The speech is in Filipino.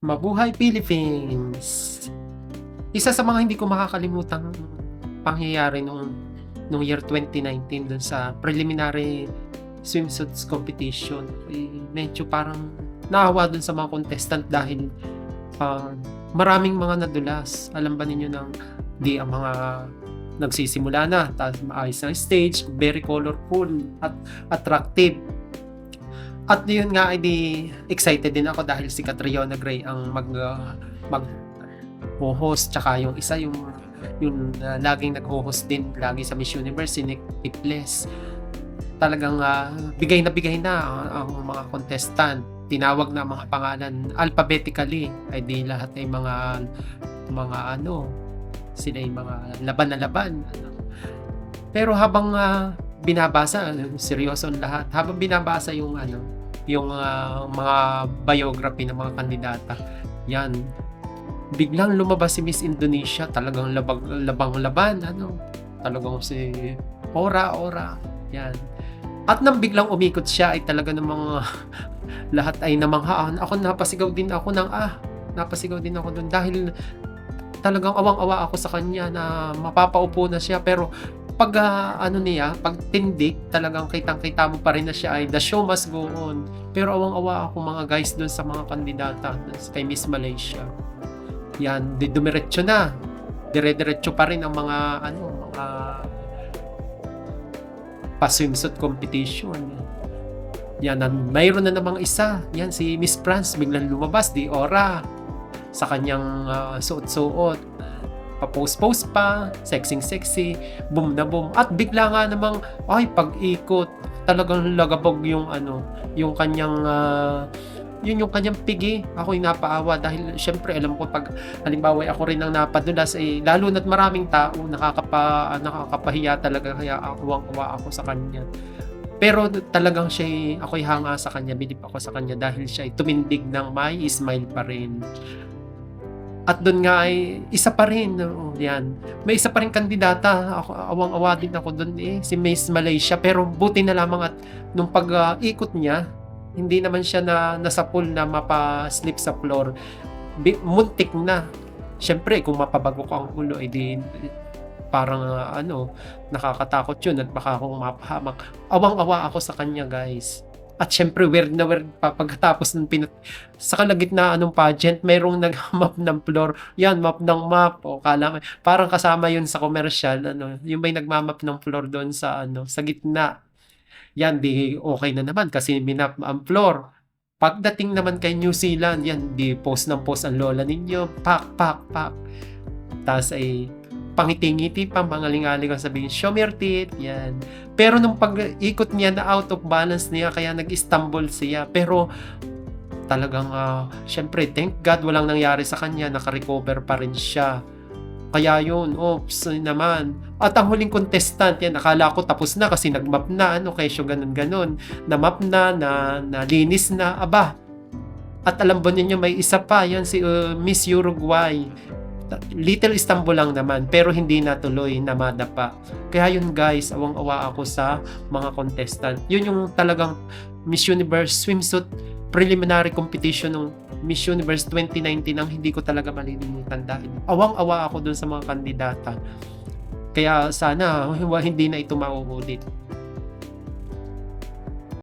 Mabuhay Philippines! Isa sa mga hindi ko makakalimutang pangyayari nung year 2019 dun sa preliminary swimsuits competition, medyo parang naawa dun sa mga contestant dahil ah, maraming mga nadulas. Alam ba ninyo ng di ang mga nagsisimula na, tapos maayos ang stage, very colorful at attractive. At yun nga, excited din ako dahil si Catriona Gray ang mag-host, tsaka yung isa laging nag-host din lagi sa Miss Universe, si Nick Tiples. Talagang bigay na ang mga contestant. Tinawag na ang mga pangalan alphabetically. Ay di lahat ay mga sila ay mga laban na laban. Pero habang binabasa, seryoso ang lahat. Habang binabasa yung mga biography ng mga kandidata, yan, biglang lumabas si Miss Indonesia, talagang labang-laban, talagang si Ora, yan. At nang biglang umikot siya ay talaga ng mga lahat ay namanghaan. Ako napasigaw din ako doon dahil talagang awang-awa ako sa kanya na mapapaupo na siya, pero pag pag tindig, talagang kitang-kita mo pa rin na siya ay the show must go on. Pero awang-awa ako mga guys doon sa mga kandidata kay Miss Malaysia. Yan, dumiretso na. Dire-diretso pa rin ang mga pa-swimsuit competition. Yan, mayroon na namang isa. Yan, si Miss France biglang lumabas, di ora sa kanyang suot-suot. Pa-post pa, sexy, boom na boom. At bigla nga namang, pag-ikot, talagang lagabog yung kanyang, yung kanyang pigi. Ako'y napaawa dahil syempre alam ko pag halimbawa ako rin ang napadulas, lalo na't maraming tao, nakakapahiya talaga, kaya awang-awa ako sa kanya. Pero talagang ako'y hanga sa kanya, bilib ako sa kanya dahil siya ay tumindig ng may smile pa rin. At doon nga ay isa pa rin, yan. May isa pa rin kandidata, awang-awa din ako doon si Miss Malaysia, pero buti na lamang at nung pag-ikot niya, hindi naman siya nasa pool na mapa-slip sa floor. Muntik na. Syempre, kung mapabago ko ang ulo, di parang nakakatakot yun at baka akong mapahamak. Awang-awa ako sa kanya, guys. At syempre, weird na weird pa pagkatapos ng sa kalagitnaan ng pageant, mayroong nag-map ng floor. Yan, map ng map. O kala parang kasama yun sa commercial, yung may nagmamap ng floor doon sa sa gitna. Yan, di okay na naman kasi minap ang floor. Pagdating naman kay New Zealand, yan, di post ng post ang lola ninyo. Pak. Tapos pangiti-ngiti pa, mangaling-aling ang sabihin, show me your teeth, yan. Pero nung pag-ikot niya na out of balance niya, kaya nag-stumble siya. Pero talagang, syempre, thank God walang nangyari sa kanya, naka-recover pa rin siya. Kaya yun, oops naman. At ang huling contestant, yan, akala ko tapos na kasi nag-map na, kesyo ganun. Na-map na, linis na, aba. At alam ba ninyo, may isa pa, yan si Miss Uruguay. Little Istanbul lang naman, pero hindi natuloy, namadapa. Kaya yun guys, awang-awa ako sa mga contestant. Yun yung talagang Miss Universe swimsuit preliminary competition ng Miss Universe 2019 ang hindi ko talaga malilimutan dahil awang-awa ako dun sa mga kandidata. Kaya sana hindi na ito mauulit.